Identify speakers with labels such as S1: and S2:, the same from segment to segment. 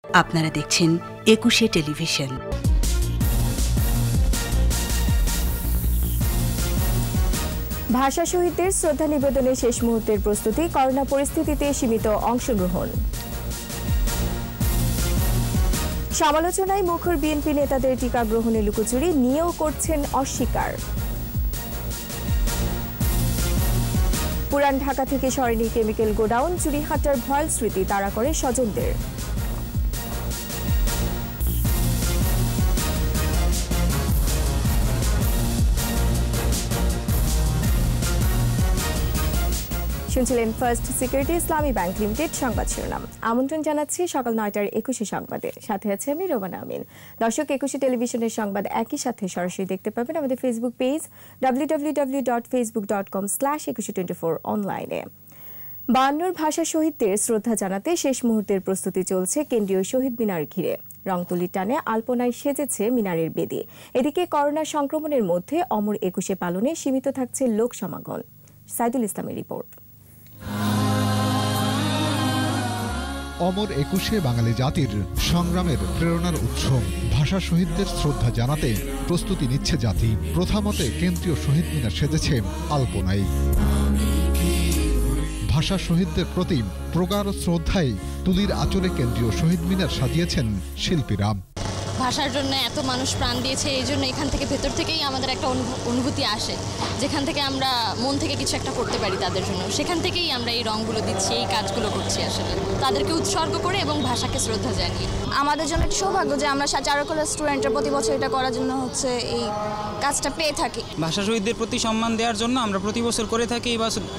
S1: আপনারা দেখছেন একুশে টেলিভিশন।
S2: ভাষা শহীদদের শ্রদ্ধা নিবেদনের শেষ মুহূর্তের প্রস্তুতি, করোনা পরিস্থিতিতে সীমিত অংশগ্রহণ। সমালোচনায় মুখর বিএনপি নেতাদের টিকা গ্রহণে লুকোচুরি নিয়েও করছেন অস্বীকার। পুরান ঢাকা থেকে সরেনি কেমিক্যাল গোডাউন, চুরিহাটার ভয়াল স্মৃতি তাড়া করে স্বজনদের। শুনছিলেন ফার্স্ট সিকিউরিটি ইসলামী ব্যাংক লিমিটেড সংবাদ শিরোনাম। আমন্ত্রণ জানাচ্ছি সকাল 9টার 21 সংবাদে। সাথে আছে আমি রোমানা আমিন। দর্শক, 21 টেলিভিশনের সংবাদ একই সাথে সরাসরি দেখতে পাবেন আমাদের ফেসবুক পেজ www.facebook.com/2124 অনলাইনে। 52 ভাষা শহীদদের শ্রদ্ধা জানাতে শেষ মুহূর্তের প্রস্তুতি চলছে কেন্দ্রীয় শহীদ মিনার ঘিরে। রংতুলির টানে আলপনায় সেজেছে মিনারের বেদি। এদিকে করোনা সংক্রমণের মধ্যে অমর 21 পালনে সীমিত থাকছে লোক সমাগম। সাইদুল ইসলামের রিপোর্ট।
S3: অমর 21 বাঙালি জাতির সংগ্রামের প্রেরণার উৎস। ভাষা শহীদদের শ্রদ্ধা জানাতে প্রস্তুতি নিচ্ছে জাতি। প্রথামতে কেন্দ্রীয় শহীদ মিনার সেজেছে আলপনায়। ভাষা শহীদদের প্রতি প্রগাঢ় শ্রদ্ধায় তুলির আঁচলে কেন্দ্রীয় শহীদ মিনার সাজিয়েছেন শিল্পীরা।
S4: ভাষার জন্য এত মানুষ প্রাণ দিয়েছে, এই জন্য এখান থেকে ভেতর থেকেই আমাদের একটা অনুভূতি আসে, যেখান থেকে আমরা মন থেকে কিছু একটা করতে পারি তাদের জন্য। সেখান থেকেই আমরা এই রঙগুলো দিচ্ছি, এই কাজগুলো করছি আসলে তাদেরকে উৎসর্গ করে এবং ভাষাকে শ্রদ্ধা জানিয়ে।
S5: আমাদের জন্য একটা সৌভাগ্য যে আমরা চারুকলা স্টুডেন্টরা প্রতি বছর এটা করার জন্য এই কাজটা পেয়ে থাকি।
S6: ভাষা শহীদদের প্রতি সম্মান দেওয়ার জন্য আমরা প্রতি বছর করে থাকি,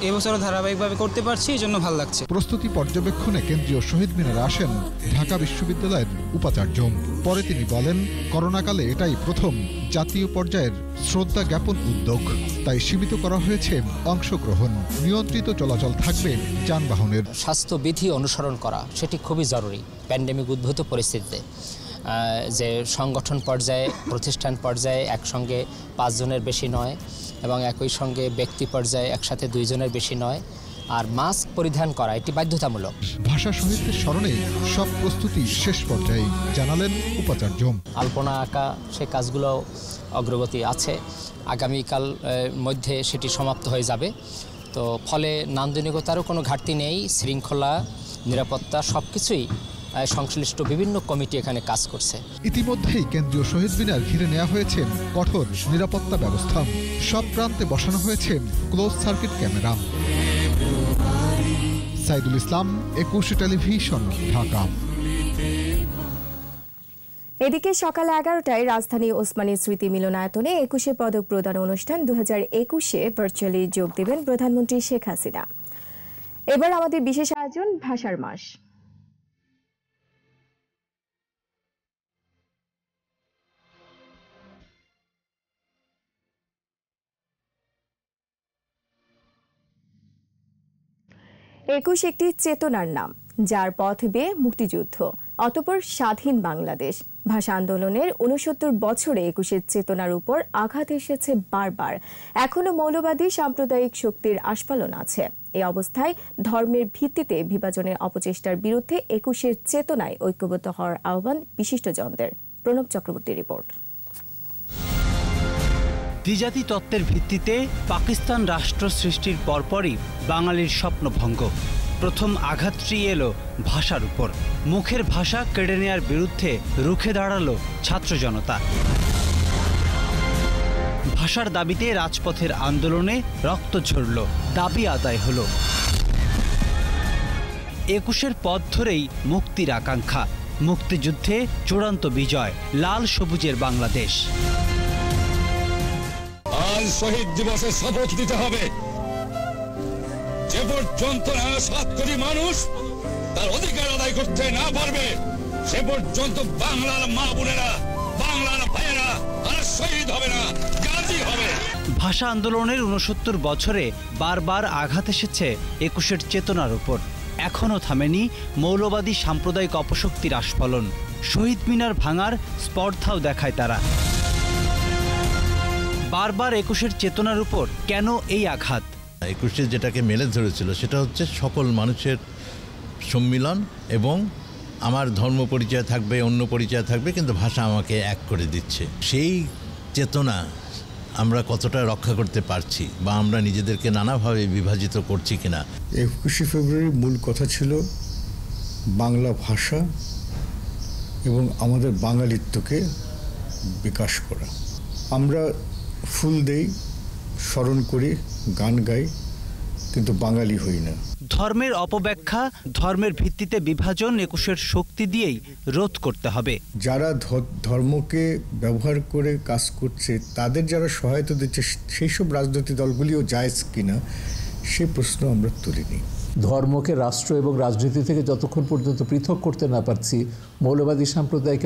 S6: এবছরও ধারাবাহিকভাবে করতে পারছি, এই জন্য ভালো লাগছে।
S3: প্রস্তুতি পর্যবেক্ষণে কেন্দ্রীয় শহীদ মিনারে আসেন ঢাকা বিশ্ববিদ্যালয়ের উপাচার্য। পরে তিনি বলেন, করোনাকালে এটাই প্রথম জাতীয় পর্যায়ের শ্রদ্ধা জ্ঞাপন উদ্যোগ, তাই সীমিত করা হয়েছে অংশগ্রহণ। নিয়ন্ত্রিত চলাচল থাকবে যানবাহনের।
S7: স্বাস্থ্যবিধি অনুসরণ করা সেটি খুবই জরুরি প্যান্ডেমিক উদ্ভূত পরিস্থিতিতে। যে সংগঠন পর্যায়ে, প্রতিষ্ঠান পর্যায়ে একসঙ্গে 5 জনের বেশি নয় এবং একই সঙ্গে ব্যক্তি পর্যায়ে একসাথে 2 জনের বেশি নয়, আর মাস্ক পরিধান করা এটি বাধ্যতামূলক।
S3: ভাষা শহীদদের স্মরণে সব প্রস্তুতি শেষ পর্যায়ে, জানালেন উপাচার্য।
S7: আলপনা আঁকা সে কাজগুলো অগ্রগতি আছে, আগামীকাল মধ্যে সেটি সমাপ্ত হয়ে যাবে। তো ফলে নান্দনিকতারও কোনো ঘাটতি নেই। শৃঙ্খলা, নিরাপত্তা সবকিছুই সংশ্লিষ্ট বিভিন্ন কমিটি এখানে কাজ করছে।
S3: ইতিমধ্যেই কেন্দ্রীয় শহীদ মিনার ঘিরে নেওয়া হয়েছে কঠোর নিরাপত্তা ব্যবস্থা। সব প্রান্তে বসানো হয়েছে close circuit camera. Saidul Islam, 21 television, Dhaka.
S2: এদিকে সকাল 11টায় রাজধানী ওসমানী স্মৃতি মিলনায়তনে 21 পদক প্রদান অনুষ্ঠান 2021 ভার্চুয়ালি যোগ দেবেন প্রধানমন্ত্রী শেখ হাসিনা। এবার আমাদের বিশেষ আয়োজন ভাষার মাস। একুশ একটি চেতনার নাম, যার পথ বেয়ে মুক্তিযুদ্ধ, অতঃপর স্বাধীন বাংলাদেশ। ভাষা আন্দোলনের 69 বছরে 21-এর চেতনার উপর আঘাত এসেছে বারবার। এখনো মৌলবাদী সাম্প্রদায়িক শক্তির আস্ফালন আছে। এই অবস্থায় ধর্মের ভিত্তিতে বিভাজনের অপচেষ্টার বিরুদ্ধে 21-এর চেতনায় ঐক্যবদ্ধ হওয়ার আহ্বান বিশিষ্টজনদের। প্রণব চক্রবর্তী রিপোর্ট।
S8: দ্বিজাতি তত্ত্বের ভিত্তিতে পাকিস্তান রাষ্ট্র সৃষ্টির পরপরই বাঙালির স্বপ্নভঙ্গ। প্রথম আঘাতটি এলো ভাষার উপর। মুখের ভাষা কেড়ে নেয়ার বিরুদ্ধে রুখে দাঁড়ালো ছাত্র জনতা। ভাষার দাবিতে রাজপথের আন্দোলনে রক্ত ঝরল, দাবি আদায় হলো। 21-এর পথ ধরেই মুক্তির আকাঙ্ক্ষা, মুক্তিযুদ্ধে চূড়ান্ত বিজয়, লাল সবুজের বাংলাদেশ।
S9: আজ শহীদ দিবসে শপথ নিতে হবে, যে পর্যন্ত 7 কোটি মানুষ তার অধিকার আদায় করতে না পারবে, সে পর্যন্ত বাংলার মা বোনেরা, বাংলার ভাইয়েরা আর শহীদ হবে না, গাজী হবে।
S8: ভাষা আন্দোলনের 69 বছরে বারবার আঘাত এসেছে 21-এর চেতনার উপর। এখনও থামেনি মৌলবাদী সাম্প্রদায়িক অপশক্তির আস্ফালন। শহীদ মিনার ভাঙার স্পর্ধাও দেখায় তারা। বারবার 21-এর চেতনার উপর কেন এই আঘাত?
S10: 21 যেটাকে মেলে ধরেছিল সেটা হচ্ছে সকল মানুষের সম্মিলন এবং আমার ধর্ম পরিচয় থাকবে, অন্য পরিচয় থাকবে, কিন্তু ভাষা আমাকে এক করে দিচ্ছে। সেই চেতনা আমরা কতটা রক্ষা করতে পারছি, বা আমরা নিজেদেরকে নানাভাবে বিভাজিত করছি কিনা।
S11: 21শে ফেব্রুয়ারির মূল কথা ছিল বাংলা ভাষা এবং আমাদের বাঙালিত্বকে বিকাশ করা। আমরা ফুল দেই, স্মরণ করি, গান গাই, কিন্তু বাঙালি হই না।
S8: ধর্মের অপব্যাখ্যা, ধর্মের ভিত্তিতে বিভাজন 21-এর শক্তি দিয়েই রোধ করতে হবে।
S11: যারা ধর্মকে ব্যবহার করে কাজ করছে, তাদের যারা সহায়তা দিচ্ছে, সেই সব রাজনৈতিক দলগুলিও জায়েজ কিনা সে প্রশ্ন আমরা তুলিনি।
S12: ধর্মকে রাষ্ট্র এবং রাজনীতি থেকে যতক্ষণ পর্যন্ত পৃথক করতে না পারছি, মৌলবাদী সাম্প্রদায়িক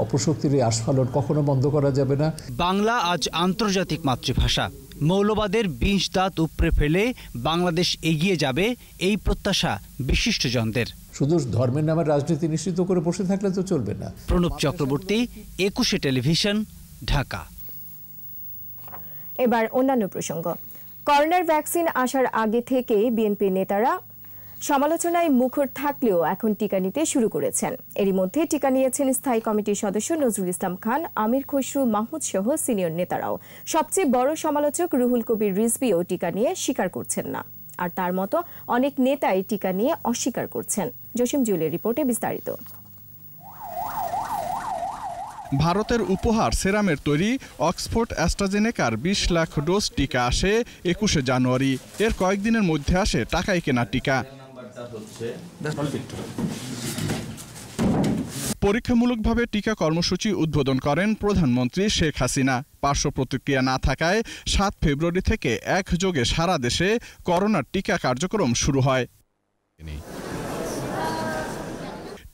S12: অপশক্তির এই আস্ফালন কখনো বন্ধ করা যাবে না।
S8: বাংলা আজ আন্তর্জাতিক মাতৃভাষা। মৌলবাদের 20 দাঁত উপড়ে ফেলে বাংলাদেশ এগিয়ে যাবে, এই প্রত্যাশা বিশিষ্টজনদের।
S12: শুধু ধর্মের নামে রাজনীতি নিশ্চিত করে বসে থাকলে তো চলবে না।
S8: প্রণব চক্রবর্তী, 21শে টেলিভিশন, ঢাকা।
S2: এবার অন্যান্য প্রসঙ্গ। করোনার ভ্যাকসিন আসার আগে থেকে বিএনপি নেতারা সমালোচনায় মুখর থাকলেও এখন টিকা নিতে শুরু করেছেন। এরই মধ্যে টিকা নিয়েছেন স্থায়ী কমিটির সদস্য নজরুল ইসলাম খান, আমির খসরু মাহমুদ সহ সিনিয়র নেতারাও। সবচেয়ে বড় সমালোচক রুহুল কবির রিজভীও টিকা নিয়ে স্বীকার করছেন না, আর তার মতো অনেক নেতাই টিকা নিয়ে অস্বীকার করছেন। জসিম জুয়েলের রিপোর্টে বিস্তারিত।
S13: ভারতের উপহার সেরামের তৈরি অক্সফোর্ড অ্যাস্ট্রাজেনেকার 20 লাখ ডোজ টিকা আসে 21শে জানুয়ারি। এর কয়েকদিনের মধ্যে আসে টাকায় কেনা টিকা। পরীক্ষামূলকভাবে টিকা কর্মসূচি উদ্বোধন করেন প্রধানমন্ত্রী শেখ হাসিনা। পার্শ্ব প্রতিক্রিয়া না থাকায় 7 ফেব্রুয়ারি থেকে একযোগে সারা দেশে করোনার টিকা কার্যক্রম শুরু হয়।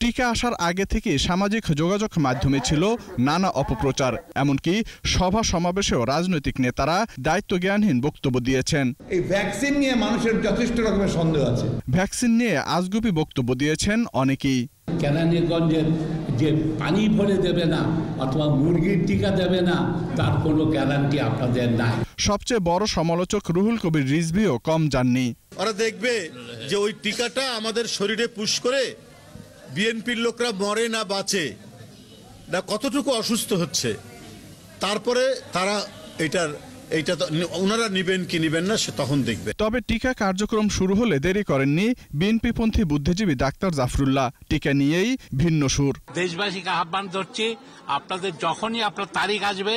S13: টিকা আসার আগে থেকে সামাজিক যোগাযোগ মাধ্যমে ছিল নানা অপপ্রচার, এমনকি সভা সমাবেশেও রাজনৈতিক নেতারা দায়িত্বজ্ঞানহীন বক্তব্য দিয়েছেন।
S14: এই ভ্যাকসিন নিয়ে মানুষের যথেষ্ট রকমের সন্দেহ আছে।
S13: ভ্যাকসিন নিয়ে আজগুবি বক্তব্য দিয়েছেন অনেকেই।
S15: কেরানীগঞ্জের যে পানি ভরে দেবে না অথবা মুরগির টিকা দেবে না, তার কোনো গ্যারান্টি আপনাদের নাই।
S13: সবচেয়ে বড় সমালোচক রুহুল কবির রিজভীও কম যাননি।
S16: ওরা দেখবে যে ওই টিকাটা আমাদের শরীরে পুশ করে বিএনপির লোকরা মরে না বাঁচে না, কতটুকু অসুস্থ হচ্ছে, তারপরে তারা এইটা ওনারা নিবেন কি নিবেন না সে তখন দেখবে।
S13: তবে টিকা কার্যক্রম শুরু হলে দেরি করেননি বিএনপিপন্থী বুদ্ধিজীবী ডাক্তার জাফরুল্লাহ। টিকা নিয়েই ভিন্ন সুর।
S17: দেশবাসীকে আহ্বান করছি, আপনাদের যখনই আপনার তারিখ আসবে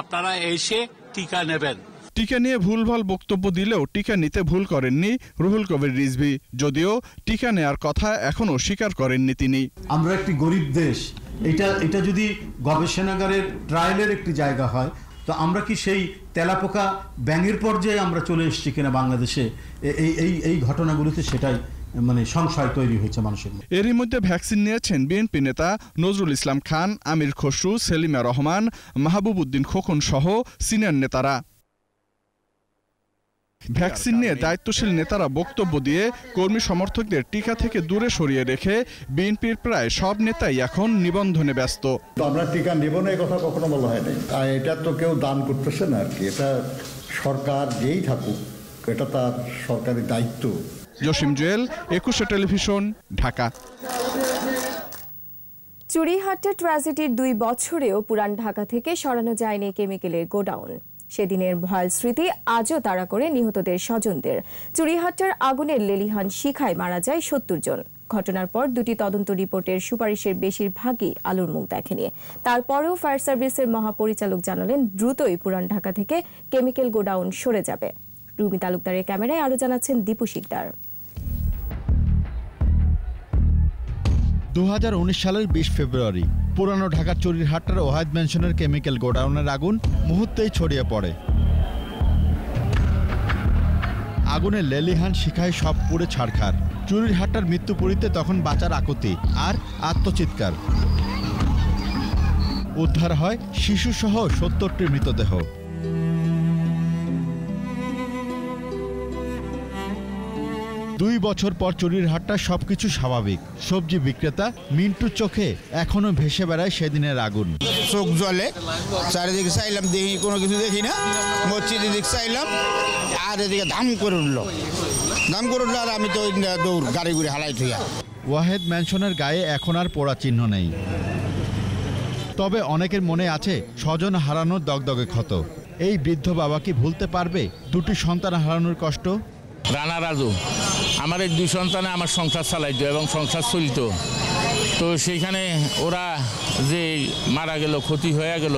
S17: আপনারা এসে টিকা নেবেন।
S13: টিকা নিয়ে ভুলভাল বক্তব্য দিলেও টিকা নিতে ভুল করেননি রুহুল কবির রিজভী, যদিও টিকা নেয়ার কথা এখনো স্বীকার করেননি তিনি।
S18: আমরা একটি গরিব দেশ, এটা যদি গবেষণাগারের ট্রায়ালের একটি জায়গা হয়, তো আমরা কি সেই তেলাপোকা ব্যাঙের পর্যায়ে আমরা চলে এসেছি কিনা বাংলাদেশে, এই ঘটনাগুলোতে সেটাই সংশয় তৈরি হয়েছে মানুষের।
S13: এরই মধ্যে ভ্যাকসিন নিয়েছেন বিএনপি নেতা নজরুল ইসলাম খান, আমির খসরু, সেলিমা রহমান, মাহবুব উদ্দিন খোকন সহ সিনিয়র নেতারা। ভ্যাকসিন নিয়ে দায়িত্বশীল নেতারা বক্তব্য দিয়ে কর্মী সমর্থকদের টিকা থেকে দূরে সরিয়ে রেখে বিএনপির প্রায় সব নেতাই এখন নিবন্ধনে ব্যস্ত।
S11: আমরা টিকা নেব না, এই কথা কখনো বলা হয়নি। এটা তো কেউ দান করতেছে না আর কি, এটা সরকার যেই থাকুক, এটা তার সরকারি দায়িত্ব।
S13: জসিম জুয়েল, 21শে টেলিভিশন, ঢাকা।
S2: চুরিহাট্টা ট্র্যাজেডির 2 বছরেও পুরান ঢাকা থেকে সরানো যায়নি কেমিক্যালের গোডাউন। সেদিনের ভয়াল স্মৃতি আজও তাড়া করে নিহতদের স্বজনদের। চুরিহাট্টার আগুনের লেলিহান শিখায় মারা যায় 70 জন। ঘটনার পর 2টি তদন্ত রিপোর্টের সুপারিশের বেশিরভাগই আলোর মুখ দেখেনি। তারপরেও ফায়ার সার্ভিসের মহাপরিচালক জানালেন দ্রুতই পুরান ঢাকা থেকে কেমিক্যাল গোডাউন সরে যাবে। রুমি তালুকদারের ক্যামেরায় আরও জানাচ্ছেন দীপু শিকদার।
S19: 2019 সালের 20 ফেব্রুয়ারি পুরানো ঢাকার চুরিহাট্টার ওয়াহিদ ম্যানশনের কেমিক্যাল গোডাউনের আগুন মুহূর্তেই ছড়িয়ে পড়ে। আগুনের লেলিহান শিখায় সব পুড়ে ছারখার। চুরিহাট্টার মৃত্যুপুরীতে তখন বাঁচার আকুতি আর আত্মচিৎকার। উদ্ধার হয় শিশুসহ 70টি মৃতদেহ। দুই বছর পর চুরিহাট্টার সবকিছু স্বাভাবিক। সবজি বিক্রেতা মিন্টুর চোখে এখনো ভেসে বেড়ায় সেদিনের আগুন।
S20: চোখ জ্বলে, চারিদিকে চাইলাম, দেখি কোনো কিছু দেখি না। মসজিদের দিকে চাইলাম, আর এদিকে ধাম করে উঠলো, আর আমি তো দৌড় গাড়ি ঘুরে হালাই থুইয়া।
S19: ওয়াহেদ ম্যানশনের গায়ে এখন আর পোড়া চিহ্ন নেই, তবে অনেকের মনে আছে স্বজন হারানোর দগদগে ক্ষত। এই বৃদ্ধ বাবা কি ভুলতে পারবে দুটি সন্তান হারানোর কষ্ট?
S17: রানা রাজু, আমার এই 2 সন্তানে আমার সংসার চালাইতো এবং সংসার চলিত, তো সেইখানে ওরা যে মারা গেল, ক্ষতি হয়ে গেল,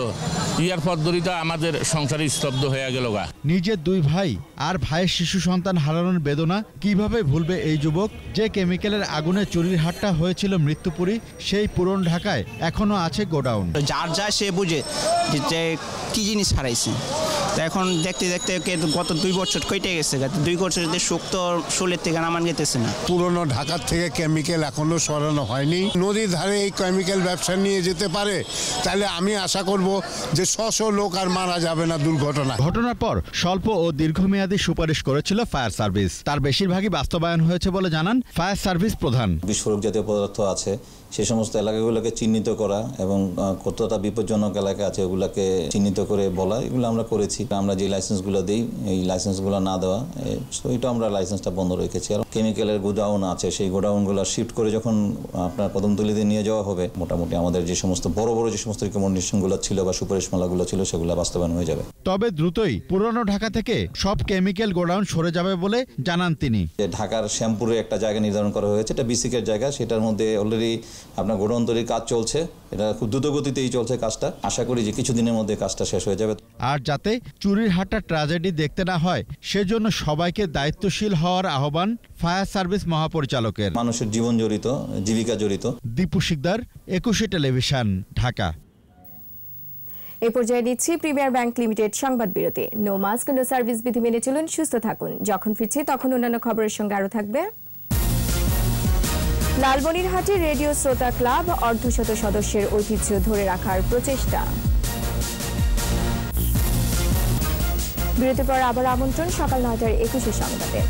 S17: ইয়ার পদ্ধতিতে আমাদের সংসারে স্তব্ধ হয়ে গেল।
S19: নিজের 2 ভাই আর ভাইয়ের শিশু সন্তান হারানোর বেদনা কিভাবে ভুলবে এই যুবক? যে কেমিক্যালের আগুনে চুরির হাটটা হয়েছিল মৃত্যুপুরী, সেই পুরন ঢাকায় এখনো আছে গোডাউন।
S20: যার যায় সে বুঝে যে কি জিনিস হারাইছে। তো এখন দেখতে দেখতে গত 2 বছর কেটে গেছে, 2 বছর শুক্ত শোলের থেকে নামান যেতেছে না।
S21: পুরনো ঢাকার থেকে কেমিক্যাল এখনো সরানো হয়নি। নদীর ধারে এই কেমিক্যাল ব্যবসা নিয়ে যেতে পারে, তাহলে আমি আশা করব যে 100 লোক আর মারা যাবে না দুর্ঘটনা।
S19: ঘটনার পর স্বল্প ও দীর্ঘমেয়াদী সুপারিশ করেছিল ফায়ার সার্ভিস, তার বেশিরভাগই বাস্তবায়ন হয়েছে বলে জানান ফায়ার সার্ভিস প্রধান।
S22: বিস্ফোরক জাতীয় পদার্থ আছে, সেই সমস্ত এলাকাগুলোকে চিহ্নিত করা এবং কতটা বিপজ্জনক এলাকা আছে ওগুলোকে চিহ্নিত করে বলা, এগুলো আমরা করেছি। আমরা যে লাইসেন্সগুলো দিই, এই লাইসেন্সগুলো না দেওয়া, ওইটা আমরা লাইসেন্সটা বন্ধ রেখেছি। আর কেমিক্যালের গোডাউন আছে, সেই গোডাউনগুলো শিফট করে যখন আপনার কদমতলীতে নিয়ে যাওয়া হবে, মোটামুটি আমাদের যে সমস্ত বড় বড় যে সমস্ত রিকমেন্ডেশনগুলো ছিল বা সুপারিশমালাগুলো ছিল, সেগুলো বাস্তবায়ন হয়ে যাবে।
S19: তবে দ্রুতই পুরনো ঢাকা থেকে সব কেমিক্যাল গোডাউন সরে যাবে বলে জানান তিনি।
S22: ঢাকার শ্যামপুরে একটা জায়গা নির্ধারণ করা হয়েছে, এটা বিসিকের জায়গা, সেটার মধ্যে অলরেডি আপনার গোডাউন তৈরির কাজ চলছে। এটা খুব দ্রুত গতিতেই চলছে কাজটা। আশা করি যে কিছুদিনের মধ্যে কাজটা শেষ হয়ে যাবে।
S19: আর যাতে চুরির হাটটা ট্র্যাজেডি দেখতে না হয়, সেজন্য সবাইকে দায়িত্বশীল হওয়ার আহ্বান ফায়ার সার্ভিস মহাপরিচালকের।
S22: মানুষের জীবন জড়িত, জীবিকা জড়িত।
S19: দীপু শিকদার, 21 টেলিভিশন, ঢাকা।
S2: এই পর্যায়ে নিচ্ছি প্রিমিয়ার ব্যাংক লিমিটেড সংবাদ বিরতি। নো মাস্ক নো সার্ভিস বিধি মেনে চলুন, সুস্থ থাকুন। যখন ফিরছি তখন অন্যান্য খবরের সঙ্গে আরো থাকবে। লালমনিরহাটে রেডিও শ্রোতা ক্লাব অর্ধশত সদস্যের ঐতিহ্য ধরে রাখার প্রচেষ্টা। বিরতির পর আবার আমন্ত্রণ সকাল 9টার 21 সংবাদে।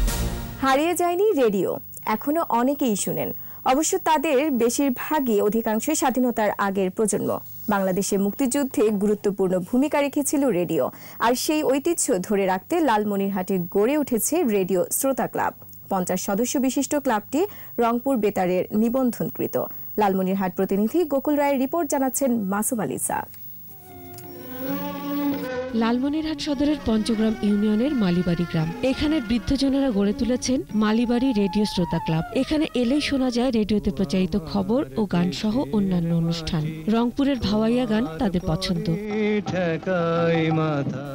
S2: হারিয়ে যায়নি রেডিও, এখনো অনেকেই শুনেন। অবশ্য তাদের বেশিরভাগই অধিকাংশই স্বাধীনতার আগের প্রজন্ম। বাংলাদেশের মুক্তিযুদ্ধে গুরুত্বপূর্ণ ভূমিকা রেখেছিল রেডিও, আর সেই ঐতিহ্য ধরে রাখতে লালমনিরহাটে গড়ে উঠেছে রেডিও শ্রোতা ক্লাব। 50 সদস্য বিশিষ্ট ক্লাবটি রংপুর বেতারের নিবন্ধনকৃত। লালমনিরহাট প্রতিনিধি গোকুল রায়ের রিপোর্ট, জানাচ্ছেন মাসুম আলিসা।
S23: লালমনিরহাট সদরের পঞ্চগ্রাম ইউনিয়নের মালিবাড়ি গ্রাম, এখানে বৃদ্ধজনেরা গড়ে তুলেছেন মালিবাড়ি রেডিও শ্রোতা ক্লাব। এখানে এলেই শোনা যায় রেডিওতে প্রচারিত খবর ও গান সহ অন্যান্য অনুষ্ঠান। রংপুরের ভাওয়াইয়া গান তাদের পছন্দ।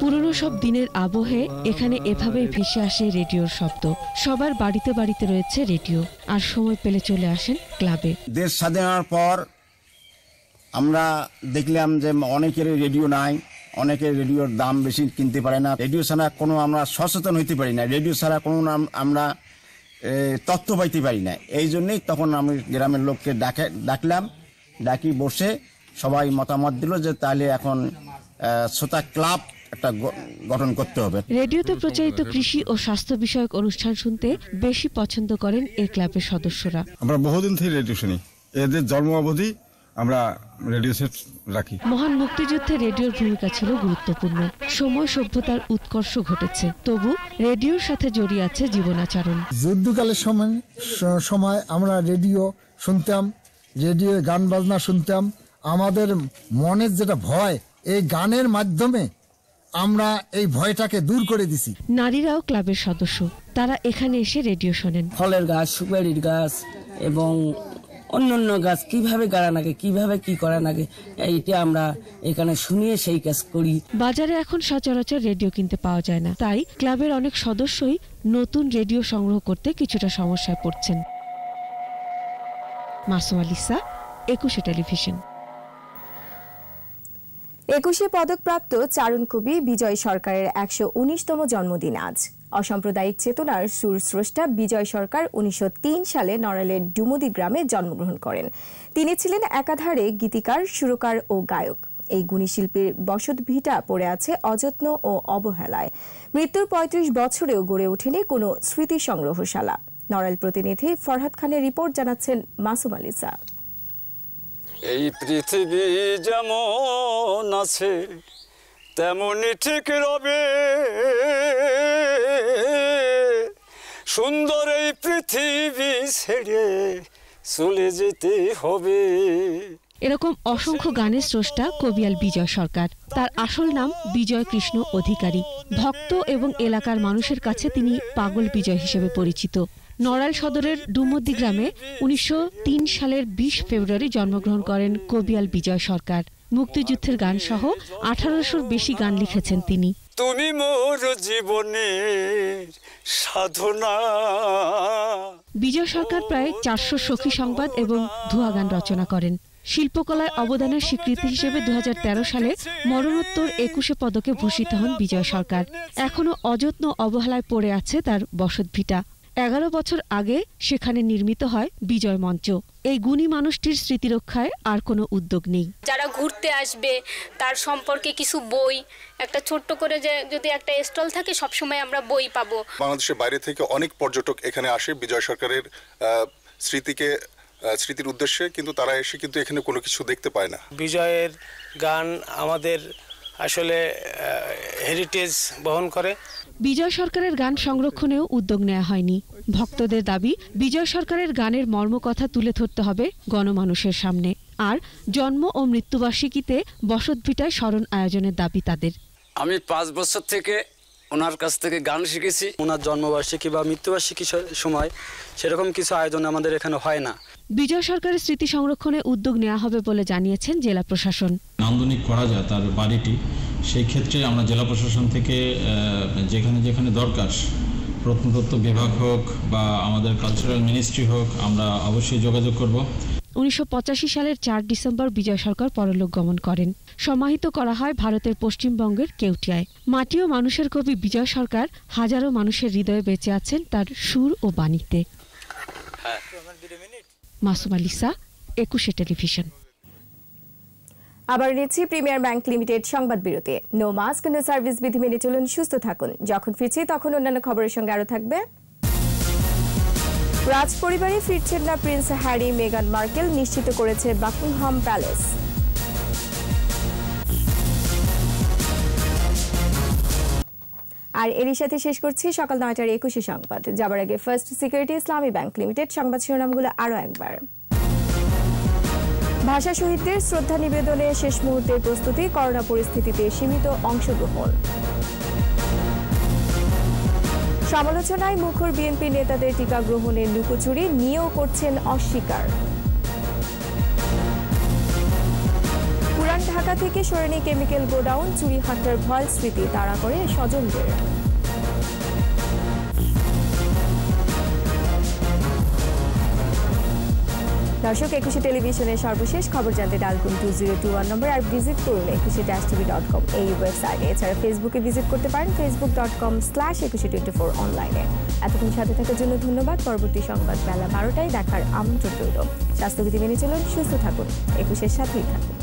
S23: পুরনো সব দিনের আবহে এখানে এভাবেই ভেসে আসে রেডিওর শব্দ। সবার বাড়িতে বাড়িতে রয়েছে রেডিও, আর সময় পেলে চলে আসেন ক্লাবে।
S20: দেশ স্বাধীনের পর আমরা দেখলাম যে অনেকের রেডিও নাই, অনেকের রেডিওর দাম বেশি কিনতে পারে না। রেডিও ছাড়া কোনো আমরা সচেতন হইতে পারি না, রেডিও ছাড়া কোনো আমরা তথ্য পাইতে পারি না। এই জন্যই তখন আমি গ্রামের লোককে ডাকি বসে সবাই মতামত দিল যে তাহলে এখন শ্রোতা ক্লাব একটা গঠন করতে হবে।
S23: রেডিওতে প্রচারিত কৃষি ও স্বাস্থ্য বিষয়ক অনুষ্ঠান শুনতে বেশি পছন্দ করেন এই ক্লাবের সদস্যরা।
S24: আমরা বহুদিন থেকে রেডিও শুনি, এদের জন্ম অবধি আমরা রেডিও সেট রাখি।
S23: মহান মুক্তিযুদ্ধে রেডিওর ভূমিকা ছিল গুরুত্বপূর্ণ। সময় সভ্যতার উৎকর্ষ ঘটেছে, তবু রেডিওর সাথে জড়িয়ে আছে জীবনাচরণ।
S25: যুদ্ধকালের সময় আমরা রেডিও শুনতাম, রেডিও গান বাজনা শুনতাম। আমাদের মনের যেটা ভয়, এই গানের মাধ্যমে আমরা এই ভয়টাকে দূর করে দিছি।
S23: নারীরাও ক্লাবের সদস্য, তারা এখানে এসে রেডিও শোনেন।
S26: ফলের গাছ, সুপারির গাছ এবং অন্যান্য গাছ কিভাবে গাড়া লাগে, কিভাবে কি করা লাগে, এইটা আমরা এখানে শুনিয়ে সেই কাজ করি।
S23: বাজারে এখন সচরাচর রেডিও কিনতে পাওয়া যায় না, তাই ক্লাবের অনেক সদস্যই নতুন রেডিও সংগ্রহ করতে কিছুটা সমস্যায় পড়ছেন। মাসুম আলিসা, 21 টেলিভিশন।
S2: 21 পদকপ্রাপ্ত চারণকবি বিজয় সরকারের 119তম জন্মদিন আজ। অসাম্প্রদায়িক চেতনার সুরস্রষ্টা বিজয় সরকার 1903 সালে নড়াইলের ডুমুদি গ্রামে জন্মগ্রহণ করেন। তিনি ছিলেন একাধারে গীতিকার, সুরকার ও গায়ক। এই গুণী শিল্পীর বসতভিটা পড়ে আছে অযত্ন ও অবহেলায়। মৃত্যুর 35 বছরেও গড়ে ওঠেনি কোনো স্মৃতি সংগ্রহশালা। নড়াইল প্রতিনিধি ফরহাদ খানের রিপোর্ট, জানাচ্ছেন মাসুম আলিসা।
S27: এই পৃথিবী যেমন আছে তেমনই ঠিক রবে, সুন্দর এই পৃথিবী ছেড়ে চলে যেতে হবে।
S23: এরকম অসংখ্য গানের স্রষ্টা কবিয়াল বিজয় সরকার। তার আসল নাম বিজয় কৃষ্ণ অধিকারী। ভক্ত এবং এলাকার মানুষের কাছে তিনি পাগল বিজয় হিসেবে পরিচিত। নড়াইল সদরের ডুমদ্দি গ্রামে 1903 সালের 20 ফেব্রুয়ারি জন্মগ্রহণ করেন কবিয়াল বিজয় সরকার। মুক্তিযুদ্ধের গান সহ 1800-র বেশি গান লিখেছেন তিনি।
S27: তুমি মোর জীবনের সাধনা।
S23: বিজয় সরকার প্রায় 400 সখী সংবাদ এবং ধোঁয়া গান রচনা করেন। শিল্পকলায় অবদানের স্বীকৃতি হিসেবে 2013 সালে মরণোত্তর 21 পদকে ভূষিত হন বিজয় সরকার। এখনো অযত্ন অবহেলায় পড়ে আছে তার বসতভিটা। 11 বছর আগে সেখানে নির্মিত হয় বিজয় মঞ্চ। এই গুণী মানুষটির স্মৃতিরক্ষায় আর কোনো উদ্যোগ নেই।
S1: যারা ঘুরতে আসবে তার সম্পর্কে কিছু বই, একটা ছোট্ট করে যে যদি একটা স্টল থাকে সবসময় আমরা বই পাবো।
S3: বাংলাদেশের বাইরে থেকে অনেক পর্যটক এখানে আসে বিজয় সরকারের স্মৃতির উদ্দেশ্যে, কিন্তু তারা এসে কিন্তু এখানে কোনো কিছু দেখতে পায় না।
S4: বিজয়ের গান আমাদের আসলে হেরিটেজ বহন করে।
S23: বিজয় সরকারের গান সংরক্ষণেও উদ্যোগ নেওয়া হয়নি। ভক্তদের দাবি, বিজয় সরকারের গানের মর্মকথা তুলে ধরতে হবে গণমানুষের সামনে। আর জন্ম ও মৃত্যুবার্ষিকীতে বসতভিটায় স্মরণ আয়োজনের দাবি তাদের।
S27: আমি 5 বছর থেকে ওনার কাছ থেকে গান শিখেছি। ওনার জন্মবার্ষিকী বা মৃত্যুবার্ষিকীর সময় সেরকম কিছু আয়োজন আমাদের এখানে হয় না।
S23: বিজয় সরকারের স্মৃতি সংরক্ষণে উদ্যোগ নেওয়া হবে বলে জানিয়েছেন জেলা প্রশাসন।
S5: নান্দনিক করা যায় তার বাড়িটি, সেই ক্ষেত্রে আমরা জেলা প্রশাসন থেকে যেখানে যেখানে দরকার, প্রত্নতত্ত্ব বিভাগ হোক বা আমাদের কালচারাল মিনিস্ট্রি হোক, আমরা অবশ্যই যোগাযোগ করব।
S23: 1985 সালের 4 ডিসেম্বর বিজয় সরকার পরলোক গমন করেন। সমাহিত করা হয় ভারতের পশ্চিমবঙ্গের কেওটিয়ায়। মাটি ও মানুষের কবি বিজয় সরকার হাজারো মানুষের হৃদয়ে বেঁচে আছেন তার সুর ও বাণীতে। মাসুমা লিসা, 21 টেলিভিশন।
S2: আবার নিচ্ছি প্রিমিয়ার ব্যাংক লিমিটেড সংবাদ বিরতি। নো মাস্ক নো সার্ভিস বিধি মেনে চলুন, সুস্থ থাকুন। যখন ফিরছি তখন অন্যান্য খবরের সঙ্গে আরো থাকবে। রাজ পরিবারে ফিরছেন না প্রিন্স হ্যারি, মেগান মার্কেল নিশ্চিত করেছে বাকিংহাম প্যালেস। আর এরই সাথে শেষ করছি সকাল 9টার 21 সংবাদ। যাবার আগে ফার্স্ট সিকিউরিটি ইসলামী ব্যাংক লিমিটেড সংবাদ শিরোনামগুলো আরো একবার। ভাষা শহীদদের শ্রদ্ধা নিবেদনে শেষ মুহূর্তের প্রস্তুতি, করোনা পরিস্থিতিতে সীমিত অংশগ্রহণ। সমালোচনায় মুখর বিএনপি নেতাদের টিকা গ্রহণের লুকোচুরি নিয়েও করছেন অস্বীকার। পুরান ঢাকা থেকে সরেনি কেমিক্যাল গোডাউন, চুরি হাট্টার ভয় স্মৃতি তাড়া করে স্বজনদের। দর্শক, 21 টেলিভিশনের সর্বশেষ খবর জানতে ডায়াল করুন 2021 নম্বর আর ভিজিট করুন 21-tv.com এই ওয়েবসাইটে। এছাড়া ফেসবুকে ভিজিট করতে পারেন facebook.com/2124 অনলাইনে। এতক্ষণ সাথে থাকার জন্য ধন্যবাদ। পরবর্তী সংবাদ বেলা 12টায় দেখার আমন্ত্রণ রইল। স্বাস্থ্যবিধি মেনে চলুন, সুস্থ থাকুন, 21-এর সাথেই থাকুন।